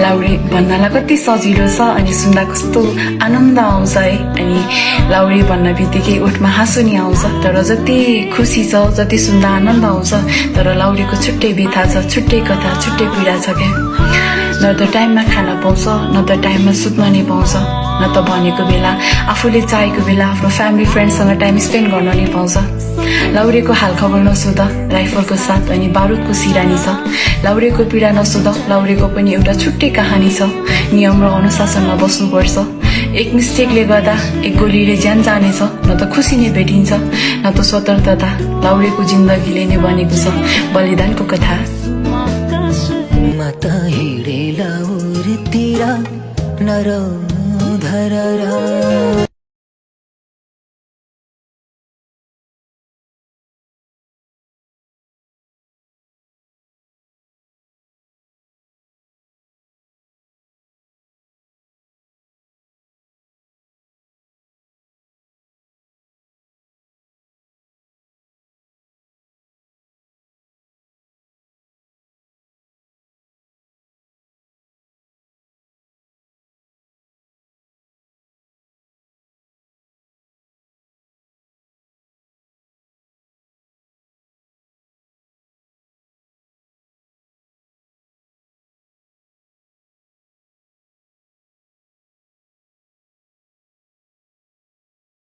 Lowry भन्नलाई कति सजिलो छ अनि सुन्दा कस्तो आनन्द आउँछ है। अनि लाउरी भन्न बित्तिकै ओठमा हाँसो नि आउँछ। तर जति खुसी छ, जति सुन्दा आनन्द आउँछ, तर लाउरीको छुट्टै व्यथा छ, छुट्टै कथा, छुट्टै पीडा छ क्या। न त टाइममा खान पाउँछ, न त टाइममा सुत्न नि पाउँछ, न त भनेको बेला आफूले चाहेको बेला आफ्नो फ्यामिली फ्रेन्डसँग टाइम स्पेन्ड गर्न नि पाउँछ। लाउरीको हालखबर नसोध, राइफलको साथ अनि बारुदको सिरानी छ। लाउरीको पीडा नसोध, लाउरीको पनि एउटा छुट्टै कहानी छ। नियम र अनुशासनमा बस्नुपर्छ। एक मिस्टेकले गर्दा एक गोलीले ज्यान जानेछ, न त खुसी नै भेटिन्छ, न त स्वतन्त्रता। लाउरीको जिन्दगीले नै बनेको छ बलिदानको कथा। मत हिँडे लाउरीतिर नरौ धररा।